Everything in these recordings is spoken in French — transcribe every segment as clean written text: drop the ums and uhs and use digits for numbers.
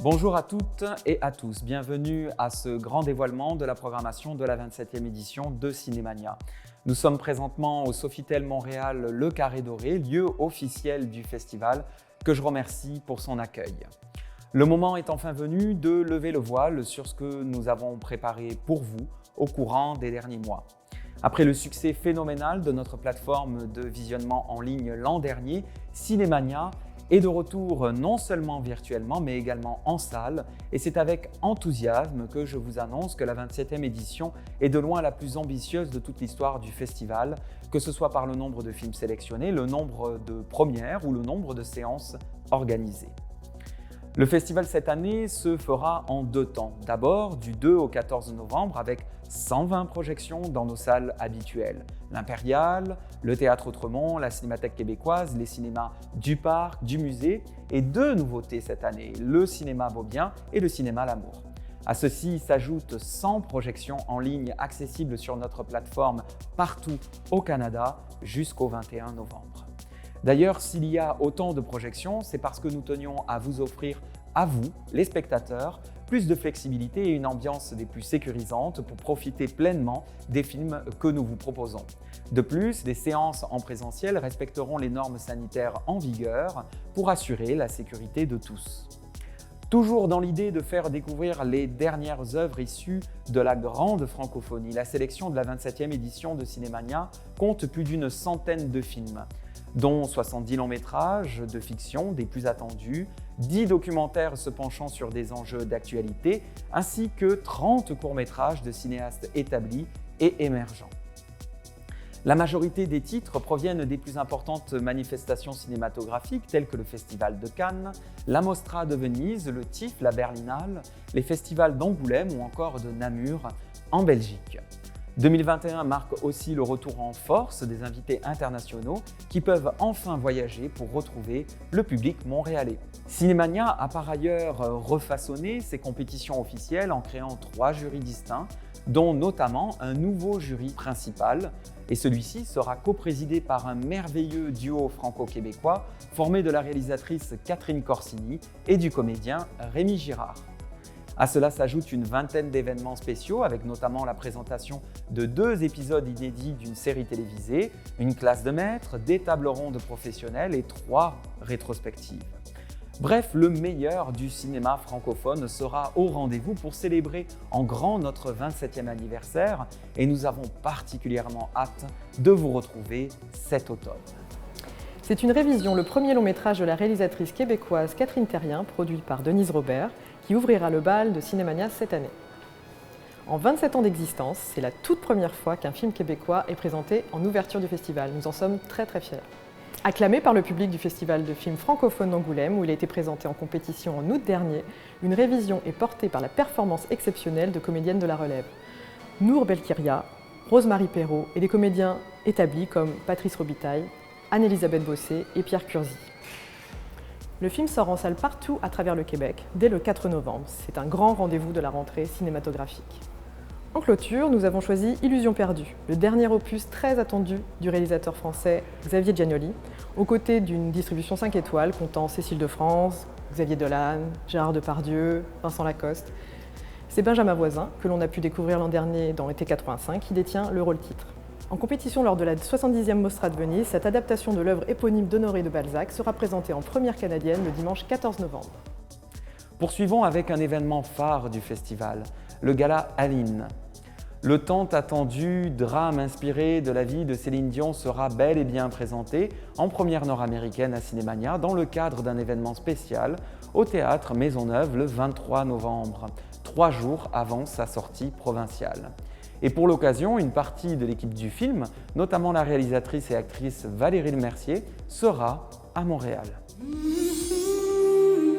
Bonjour à toutes et à tous, bienvenue à ce grand dévoilement de la programmation de la 27e édition de Cinémania. Nous sommes présentement au Sofitel Montréal Le Carré Doré, lieu officiel du festival, que je remercie pour son accueil. Le moment est enfin venu de lever le voile sur ce que nous avons préparé pour vous au courant des derniers mois. Après le succès phénoménal de notre plateforme de visionnement en ligne l'an dernier, Cinémania est de retour non seulement virtuellement mais également en salle, et c'est avec enthousiasme que je vous annonce que la 27e édition est de loin la plus ambitieuse de toute l'histoire du festival, que ce soit par le nombre de films sélectionnés, le nombre de premières ou le nombre de séances organisées. Le festival cette année se fera en deux temps. D'abord, du 2 au 14 novembre avec 120 projections dans nos salles habituelles. L'Impérial, le Théâtre Autremont, la Cinémathèque québécoise, les cinémas du Parc, du Musée et deux nouveautés cette année, le cinéma Beaubien et le cinéma L'Amour. À ceci s'ajoutent 100 projections en ligne accessibles sur notre plateforme partout au Canada jusqu'au 21 novembre. D'ailleurs, s'il y a autant de projections, c'est parce que nous tenions à vous offrir, à vous, les spectateurs, plus de flexibilité et une ambiance des plus sécurisantes pour profiter pleinement des films que nous vous proposons. De plus, les séances en présentiel respecteront les normes sanitaires en vigueur pour assurer la sécurité de tous. Toujours dans l'idée de faire découvrir les dernières œuvres issues de la grande francophonie, la sélection de la 27e édition de Cinémania compte plus d'une centaine de films, dont 70 longs métrages de fiction, des plus attendus, 10 documentaires se penchant sur des enjeux d'actualité, ainsi que 30 courts-métrages de cinéastes établis et émergents. La majorité des titres proviennent des plus importantes manifestations cinématographiques telles que le Festival de Cannes, la Mostra de Venise, le TIFF, la Berlinale, les festivals d'Angoulême ou encore de Namur en Belgique. 2021 marque aussi le retour en force des invités internationaux qui peuvent enfin voyager pour retrouver le public montréalais. Cinémania a par ailleurs refaçonné ses compétitions officielles en créant 3 jurys distincts, dont notamment un nouveau jury principal, et celui-ci sera coprésidé par un merveilleux duo franco-québécois formé de la réalisatrice Catherine Corsini et du comédien Rémi Girard. À cela s'ajoute une vingtaine d'événements spéciaux avec notamment la présentation de 2 épisodes inédits d'une série télévisée, une classe de maître, des tables rondes professionnelles et 3 rétrospectives. Bref, le meilleur du cinéma francophone sera au rendez-vous pour célébrer en grand notre 27e anniversaire et nous avons particulièrement hâte de vous retrouver cet automne. C'est une révision, le premier long métrage de la réalisatrice québécoise Catherine Terrien, produit par Denise Robert, qui ouvrira le bal de Cinémania cette année. En 27 ans d'existence, c'est la toute première fois qu'un film québécois est présenté en ouverture du festival. Nous en sommes très fiers. Acclamé par le public du Festival de films francophones d'Angoulême, où il a été présenté en compétition en août dernier, une révision est portée par la performance exceptionnelle de comédiennes de la relève. Nour Belkiria, Rose-Marie Perrault et des comédiens établis comme Patrice Robitaille, Anne-Elisabeth Bossé et Pierre Curzi. Le film sort en salle partout à travers le Québec dès le 4 novembre. C'est un grand rendez-vous de la rentrée cinématographique. En clôture, nous avons choisi Illusion perdue, le dernier opus très attendu du réalisateur français Xavier Giannoli, aux côtés d'une distribution 5 étoiles comptant Cécile de France, Xavier Dolan, Gérard Depardieu, Vincent Lacoste. C'est Benjamin Voisin, que l'on a pu découvrir l'an dernier dans Été 85, qui détient le rôle-titre. En compétition lors de la 70e Mostra de Venise, cette adaptation de l'œuvre éponyme d'Honoré de Balzac sera présentée en première canadienne le dimanche 14 novembre. Poursuivons avec un événement phare du festival, le gala Aline. Le tant attendu drame inspiré de la vie de Céline Dion sera bel et bien présenté en première nord-américaine à Cinémania dans le cadre d'un événement spécial au Théâtre Maisonneuve le 23 novembre, 3 jours avant sa sortie provinciale. Et pour l'occasion, une partie de l'équipe du film, notamment la réalisatrice et actrice Valérie Lemercier, sera à Montréal.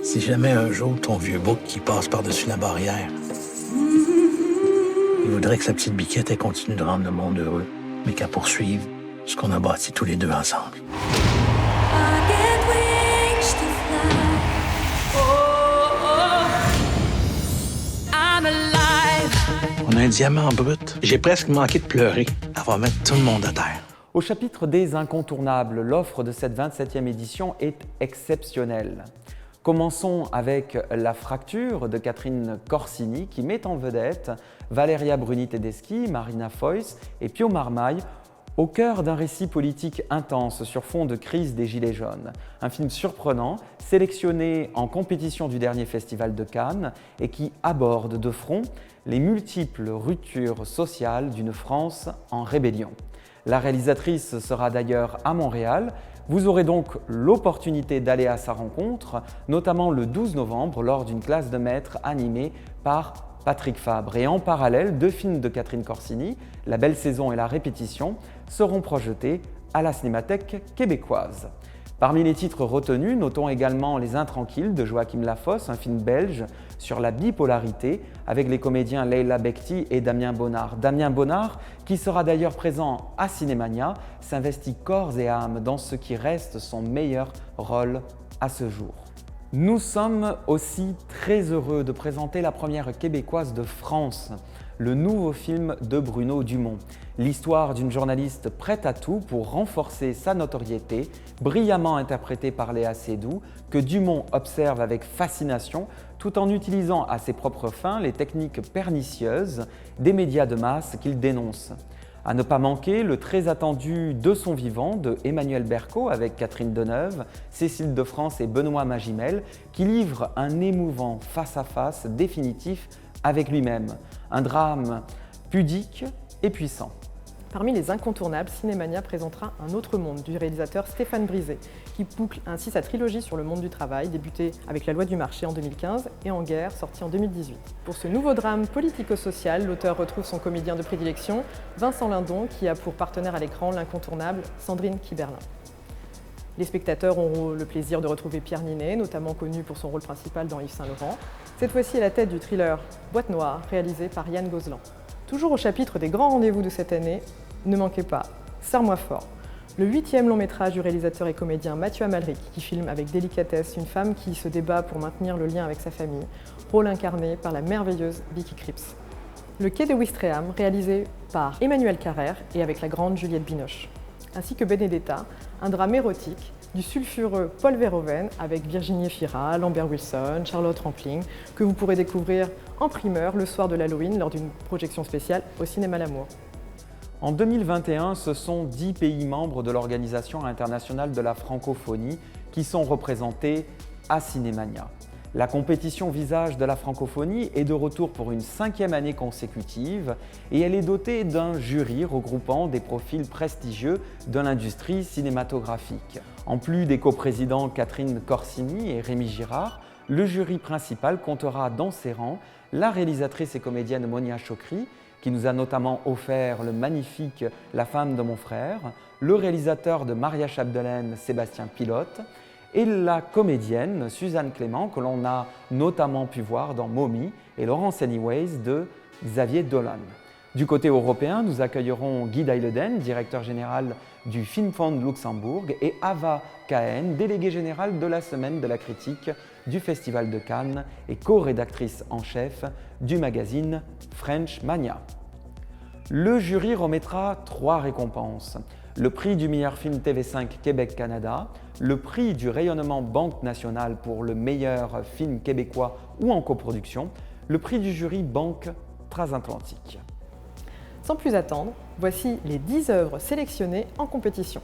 Si jamais un jour ton vieux bouc qui passe par-dessus la barrière, il voudrait que sa petite biquette elle continue de rendre le monde heureux, mais qu'elle poursuive ce qu'on a bâti tous les deux ensemble. On a un diamant brut. J'ai presque manqué de pleurer. Elle va mettre tout le monde à terre. Au chapitre des incontournables, l'offre de cette 27e édition est exceptionnelle. Commençons avec La fracture de Catherine Corsini qui met en vedette Valeria Bruni-Tedeschi, Marina Foïs et Pio Marmaille au cœur d'un récit politique intense sur fond de crise des Gilets jaunes. Un film surprenant, sélectionné en compétition du dernier festival de Cannes et qui aborde de front les multiples ruptures sociales d'une France en rébellion. La réalisatrice sera d'ailleurs à Montréal. Vous aurez donc l'opportunité d'aller à sa rencontre, notamment le 12 novembre lors d'une classe de maître animée par Patrick Fabre. Et en parallèle, 2 films de Catherine Corsini, La belle saison et La répétition, seront projetés à la Cinémathèque québécoise. Parmi les titres retenus, notons également Les Intranquilles de Joachim Lafosse, un film belge sur la bipolarité avec les comédiens Leila Bekti et Damien Bonnard. Damien Bonnard, qui sera d'ailleurs présent à Cinémania, s'investit corps et âme dans ce qui reste son meilleur rôle à ce jour. Nous sommes aussi très heureux de présenter la première québécoise de France, le nouveau film de Bruno Dumont. L'histoire d'une journaliste prête à tout pour renforcer sa notoriété, brillamment interprétée par Léa Seydoux, que Dumont observe avec fascination tout en utilisant à ses propres fins les techniques pernicieuses des médias de masse qu'il dénonce. À ne pas manquer, le très attendu De son vivant de Emmanuel Berco avec Catherine Deneuve, Cécile de France et Benoît Magimel qui livre un émouvant face-à-face définitif avec lui-même. Un drame pudique et puissant. Parmi les incontournables, Cinémania présentera Un autre monde du réalisateur Stéphane Brisé, qui boucle ainsi sa trilogie sur le monde du travail, débutée avec La loi du marché en 2015 et En guerre, sortie en 2018. Pour ce nouveau drame politico-social, l'auteur retrouve son comédien de prédilection, Vincent Lindon, qui a pour partenaire à l'écran l'incontournable Sandrine Kiberlin. Les spectateurs auront le plaisir de retrouver Pierre Ninet, notamment connu pour son rôle principal dans Yves Saint Laurent, cette fois-ci à la tête du thriller Boîte noire, réalisé par Yann Gozlan. Toujours au chapitre des grands rendez-vous de cette année, ne manquez pas Serre-moi fort, le 8e long métrage du réalisateur et comédien Mathieu Amalric, qui filme avec délicatesse une femme qui se débat pour maintenir le lien avec sa famille, rôle incarné par la merveilleuse Vicky Krieps. Le quai de Ouistreham, réalisé par Emmanuel Carrère et avec la grande Juliette Binoche. Ainsi que Benedetta, un drame érotique du sulfureux Paul Verhoeven avec Virginie Fira, Lambert Wilson, Charlotte Rampling, que vous pourrez découvrir en primeur le soir de l'Halloween lors d'une projection spéciale au Cinéma L'Amour. En 2021, ce sont 10 pays membres de l'Organisation internationale de la francophonie qui sont représentés à Cinémania. La compétition Visage de la francophonie est de retour pour une 5e année consécutive et elle est dotée d'un jury regroupant des profils prestigieux de l'industrie cinématographique. En plus des coprésidents Catherine Corsini et Rémi Girard, le jury principal comptera dans ses rangs la réalisatrice et comédienne Monia Chokri, qui nous a notamment offert le magnifique La femme de mon frère, le réalisateur de Maria Chapdelaine, Sébastien Pilote, et la comédienne Suzanne Clément, que l'on a notamment pu voir dans Mommy et Laurence Anyways de Xavier Dolan. Du côté européen, nous accueillerons Guy Deileden, directeur général du Filmfonds Luxembourg, et Ava Cahen, déléguée générale de la Semaine de la critique du Festival de Cannes et co-rédactrice en chef du magazine French Mania. Le jury remettra 3 récompenses. Le prix du meilleur film TV5 Québec-Canada, le prix du rayonnement Banque nationale pour le meilleur film québécois ou en coproduction, le prix du jury Banque Transatlantique. Sans plus attendre, voici les 10 œuvres sélectionnées en compétition.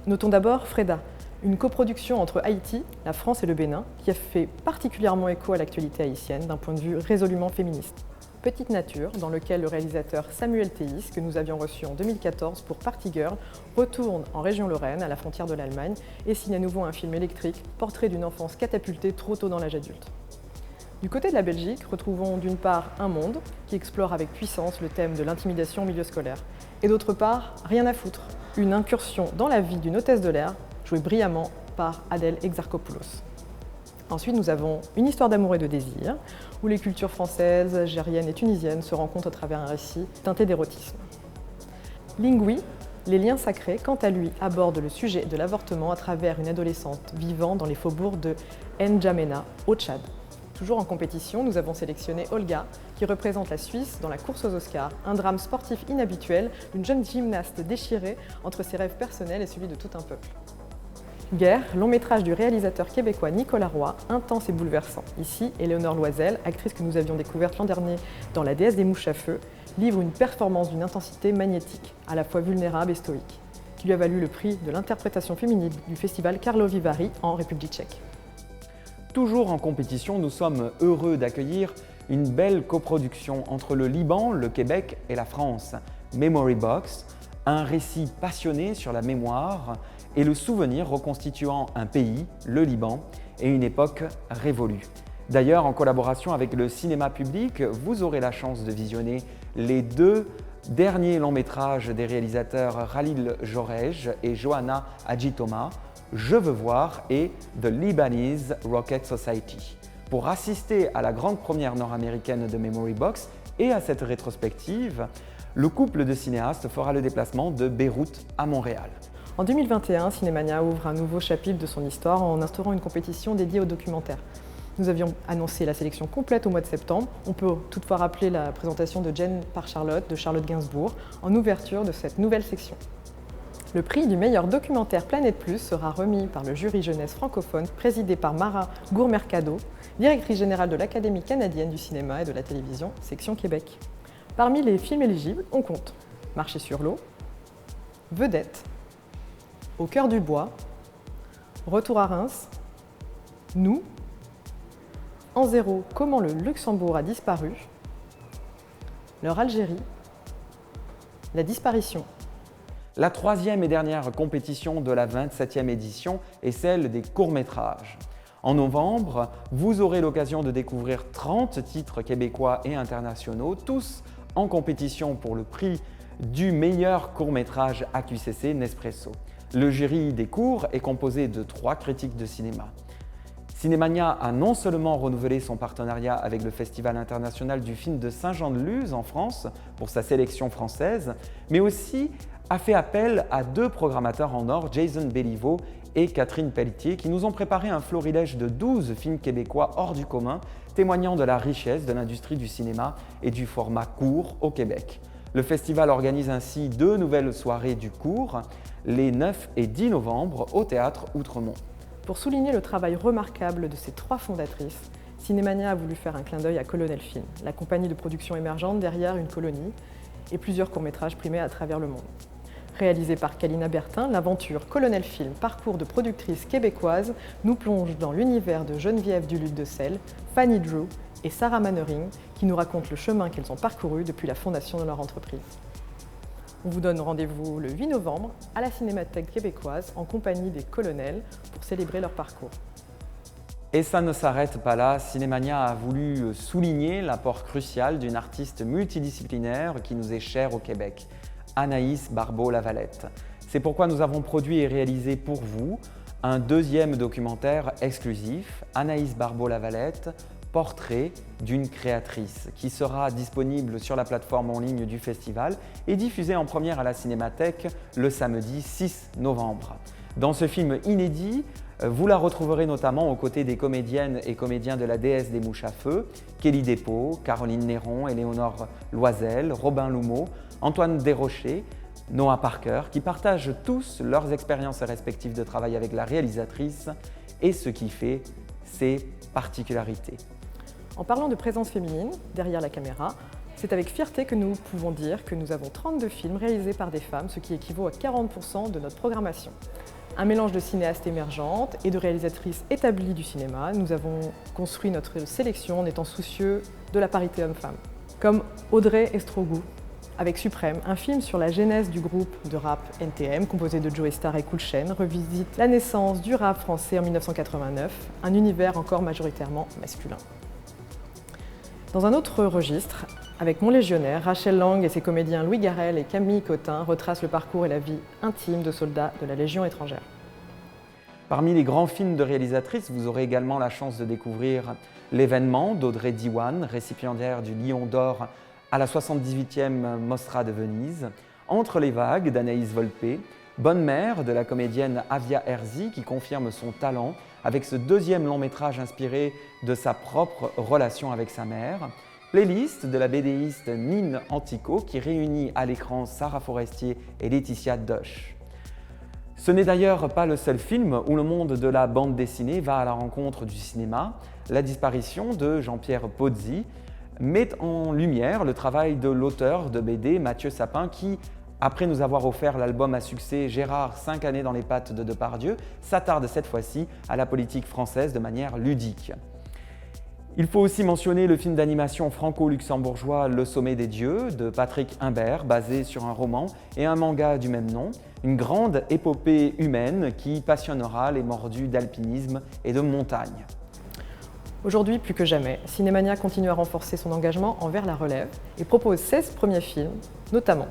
Notons d'abord Freda, une coproduction entre Haïti, la France et le Bénin, qui a fait particulièrement écho à l'actualité haïtienne d'un point de vue résolument féministe. Petite nature, dans lequel le réalisateur Samuel Théis, que nous avions reçu en 2014 pour Party Girl, retourne en région Lorraine, à la frontière de l'Allemagne, et signe à nouveau un film électrique, portrait d'une enfance catapultée trop tôt dans l'âge adulte. Du côté de la Belgique, retrouvons d'une part Un monde, qui explore avec puissance le thème de l'intimidation au milieu scolaire, et d'autre part Rien à foutre, une incursion dans la vie d'une hôtesse de l'air, jouée brillamment par Adèle Exarchopoulos. Ensuite, nous avons Une histoire d'amour et de désir, où les cultures françaises, algériennes et tunisiennes se rencontrent à travers un récit teinté d'érotisme. Lingui, Les liens sacrés, quant à lui, aborde le sujet de l'avortement à travers une adolescente vivant dans les faubourgs de N'Djamena, au Tchad. Toujours en compétition, nous avons sélectionné Olga, qui représente la Suisse dans la course aux Oscars, un drame sportif inhabituel d'une jeune gymnaste déchirée entre ses rêves personnels et celui de tout un peuple. Guerre, long métrage du réalisateur québécois Nicolas Roy, intense et bouleversant. Ici, Éléonore Loisel, actrice que nous avions découverte l'an dernier dans La déesse des mouches à feu, livre une performance d'une intensité magnétique, à la fois vulnérable et stoïque, qui lui a valu le prix de l'interprétation féminine du festival Karlovy Vary en République tchèque. Toujours en compétition, nous sommes heureux d'accueillir une belle coproduction entre le Liban, le Québec et la France. Memory Box, un récit passionné sur la mémoire et le souvenir reconstituant un pays, le Liban, et une époque révolue. D'ailleurs, en collaboration avec le cinéma public, vous aurez la chance de visionner les 2 derniers longs métrages des réalisateurs Khalil Jorej et Johanna Adjitoma, Je veux voir et The Lebanese Rocket Society. Pour assister à la grande première nord-américaine de Memory Box et à cette rétrospective, le couple de cinéastes fera le déplacement de Beyrouth à Montréal. En 2021, Cinémania ouvre un nouveau chapitre de son histoire en instaurant une compétition dédiée aux documentaires. Nous avions annoncé la sélection complète au mois de septembre. On peut toutefois rappeler la présentation de Jane par Charlotte, de Charlotte Gainsbourg, en ouverture de cette nouvelle section. Le prix du meilleur documentaire Planète Plus sera remis par le jury jeunesse francophone présidé par Mara Gourmercado, directrice générale de l'Académie canadienne du cinéma et de la télévision, section Québec. Parmi les films éligibles, on compte Marcher sur l'eau, Vedette, Au cœur du bois, Retour à Reims, Nous, En zéro, Comment le Luxembourg a disparu, Leur Algérie, La disparition. La 3e et dernière compétition de la 27e édition est celle des courts-métrages. En novembre, vous aurez l'occasion de découvrir 30 titres québécois et internationaux, tous en compétition pour le prix du meilleur court-métrage AQCC Nespresso. Le jury des courts est composé de 3 critiques de cinéma. Cinémania a non seulement renouvelé son partenariat avec le Festival international du film de Saint-Jean-de-Luz en France pour sa sélection française, mais aussi a fait appel à 2 programmateurs en or, Jason Béliveau et Catherine Pelletier, qui nous ont préparé un florilège de 12 films québécois hors du commun, témoignant de la richesse de l'industrie du cinéma et du format court au Québec. Le festival organise ainsi 2 nouvelles soirées du court, les 9 et 10 novembre, au Théâtre Outremont. Pour souligner le travail remarquable de ces 3 fondatrices, Cinémania a voulu faire un clin d'œil à Colonel Film, la compagnie de production émergente derrière Une colonie et plusieurs courts-métrages primés à travers le monde. Réalisée par Kalina Bertin, l'aventure Colonel Film, parcours de productrice québécoise, nous plonge dans l'univers de Geneviève Duluth-de-Celle, Fanny Drew et Sarah Mannering, qui nous racontent le chemin qu'elles ont parcouru depuis la fondation de leur entreprise. On vous donne rendez-vous le 8 novembre à la Cinémathèque québécoise en compagnie des colonels pour célébrer leur parcours. Et ça ne s'arrête pas là, Cinémania a voulu souligner l'apport crucial d'une artiste multidisciplinaire qui nous est chère au Québec, Anaïs Barbeau-Lavalette. C'est pourquoi nous avons produit et réalisé pour vous un 2e documentaire exclusif, Anaïs Barbeau-Lavalette, portrait d'une créatrice, qui sera disponible sur la plateforme en ligne du festival et diffusé en première à la Cinémathèque le samedi 6 novembre. Dans ce film inédit, vous la retrouverez notamment aux côtés des comédiennes et comédiens de La déesse des mouches à feu, Kelly Despots, Caroline Néron, Éléonore Loisel, Robin Loumeau, Antoine Desrochers, Noah Parker, qui partagent tous leurs expériences respectives de travail avec la réalisatrice et ce qui fait ses particularités. En parlant de présence féminine, derrière la caméra, c'est avec fierté que nous pouvons dire que nous avons 32 films réalisés par des femmes, ce qui équivaut à 40% de notre programmation. Un mélange de cinéastes émergentes et de réalisatrices établies du cinéma, nous avons construit notre sélection en étant soucieux de la parité homme-femme. Comme Audrey Estrogou, avec Suprême, un film sur la genèse du groupe de rap NTM, composé de Joey Starr et Cool Chain, revisite la naissance du rap français en 1989, un univers encore majoritairement masculin. Dans un autre registre, avec Mon Légionnaire, Rachel Lang et ses comédiens Louis Garrel et Camille Cotin retracent le parcours et la vie intime de soldats de la Légion étrangère. Parmi les grands films de réalisatrices, vous aurez également la chance de découvrir L'événement d'Audrey Diwan, récipiendaire du Lion d'Or à la 78e Mostra de Venise, Entre les vagues d'Anaïs Volpe, Bonne mère de la comédienne Avia Herzi qui confirme son talent avec ce 2e long métrage inspiré de sa propre relation avec sa mère, Playlist de la BDiste Nine Antico qui réunit à l'écran Sarah Forestier et Laetitia Doche. Ce n'est d'ailleurs pas le seul film où le monde de la bande dessinée va à la rencontre du cinéma. La disparition de Jean-Pierre Pozzi met en lumière le travail de l'auteur de BD Mathieu Sapin qui, après nous avoir offert l'album à succès Gérard, 5 années dans les pattes de Depardieu, s'attarde cette fois-ci à la politique française de manière ludique. Il faut aussi mentionner le film d'animation franco-luxembourgeois Le Sommet des Dieux de Patrick Imbert, basé sur un roman et un manga du même nom, une grande épopée humaine qui passionnera les mordus d'alpinisme et de montagne. Aujourd'hui, plus que jamais, Cinémania continue à renforcer son engagement envers la relève et propose 16 premiers films, notamment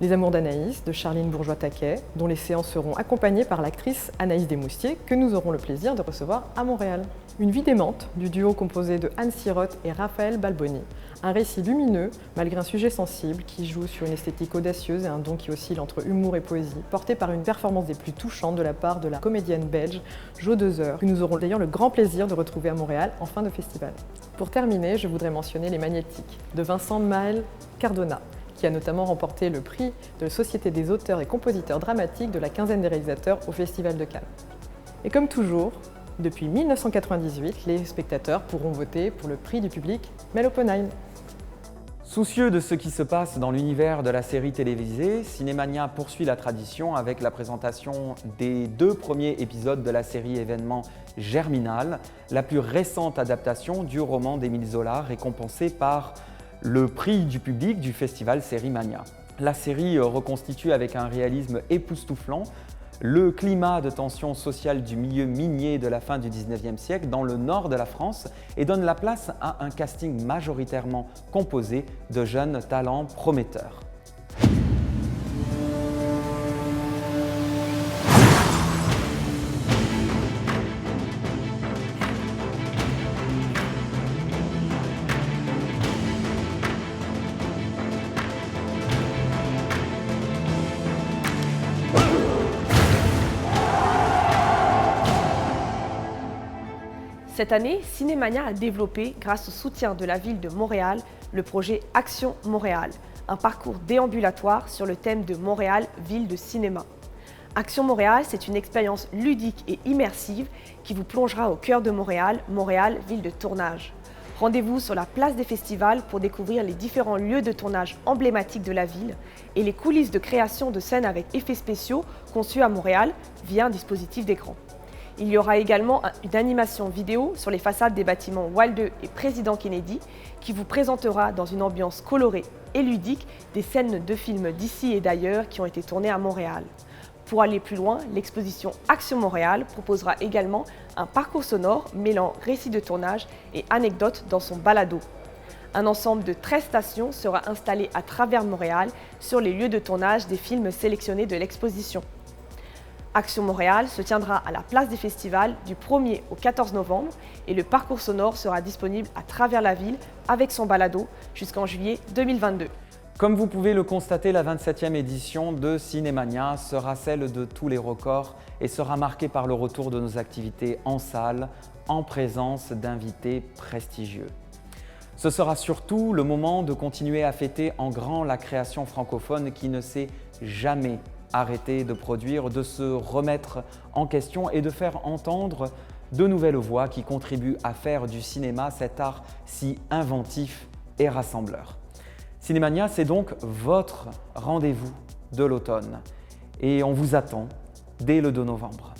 Les Amours d'Anaïs de Charline Bourgeois-Taquet, dont les séances seront accompagnées par l'actrice Anaïs Desmoustiers, que nous aurons le plaisir de recevoir à Montréal. Une vie démente du duo composé de Anne Sirotte et Raphaël Balboni, un récit lumineux malgré un sujet sensible qui joue sur une esthétique audacieuse et un don qui oscille entre humour et poésie, porté par une performance des plus touchantes de la part de la comédienne belge Jo Deuzer, que nous aurons d'ailleurs le grand plaisir de retrouver à Montréal en fin de festival. Pour terminer, je voudrais mentionner Les Magnétiques de Vincent Maël Cardona, qui a notamment remporté le prix de la Société des auteurs et compositeurs dramatiques de la quinzaine des réalisateurs au Festival de Cannes. Et comme toujours, depuis 1998, les spectateurs pourront voter pour le prix du public Meloponnine. Soucieux de ce qui se passe dans l'univers de la série télévisée, Cinémania poursuit la tradition avec la présentation des 2 premiers épisodes de la série événement Germinal, la plus récente adaptation du roman d'Émile Zola, récompensé par le prix du public du festival Sérimania. La série reconstitue avec un réalisme époustouflant le climat de tension sociale du milieu minier de la fin du 19e siècle dans le nord de la France et donne la place à un casting majoritairement composé de jeunes talents prometteurs. Cette année, Cinémania a développé, grâce au soutien de la ville de Montréal, le projet Action Montréal, un parcours déambulatoire sur le thème de Montréal, ville de cinéma. Action Montréal, c'est une expérience ludique et immersive qui vous plongera au cœur de Montréal, Montréal, ville de tournage. Rendez-vous sur la place des festivals pour découvrir les différents lieux de tournage emblématiques de la ville et les coulisses de création de scènes avec effets spéciaux conçus à Montréal via un dispositif d'écran. Il y aura également une animation vidéo sur les façades des bâtiments Wilde et Président Kennedy qui vous présentera dans une ambiance colorée et ludique des scènes de films d'ici et d'ailleurs qui ont été tournées à Montréal. Pour aller plus loin, l'exposition Action Montréal proposera également un parcours sonore mêlant récits de tournage et anecdotes dans son balado. Un ensemble de 13 stations sera installé à travers Montréal sur les lieux de tournage des films sélectionnés de l'exposition. Action Montréal se tiendra à la place des festivals du 1er au 14 novembre et le parcours sonore sera disponible à travers la ville avec son balado jusqu'en juillet 2022. Comme vous pouvez le constater, la 27e édition de Cinémania sera celle de tous les records et sera marquée par le retour de nos activités en salle, en présence d'invités prestigieux. Ce sera surtout le moment de continuer à fêter en grand la création francophone qui ne s'est jamais arrêter de produire, de se remettre en question et de faire entendre de nouvelles voix qui contribuent à faire du cinéma cet art si inventif et rassembleur. Cinémania, c'est donc votre rendez-vous de l'automne et on vous attend dès le 2 novembre.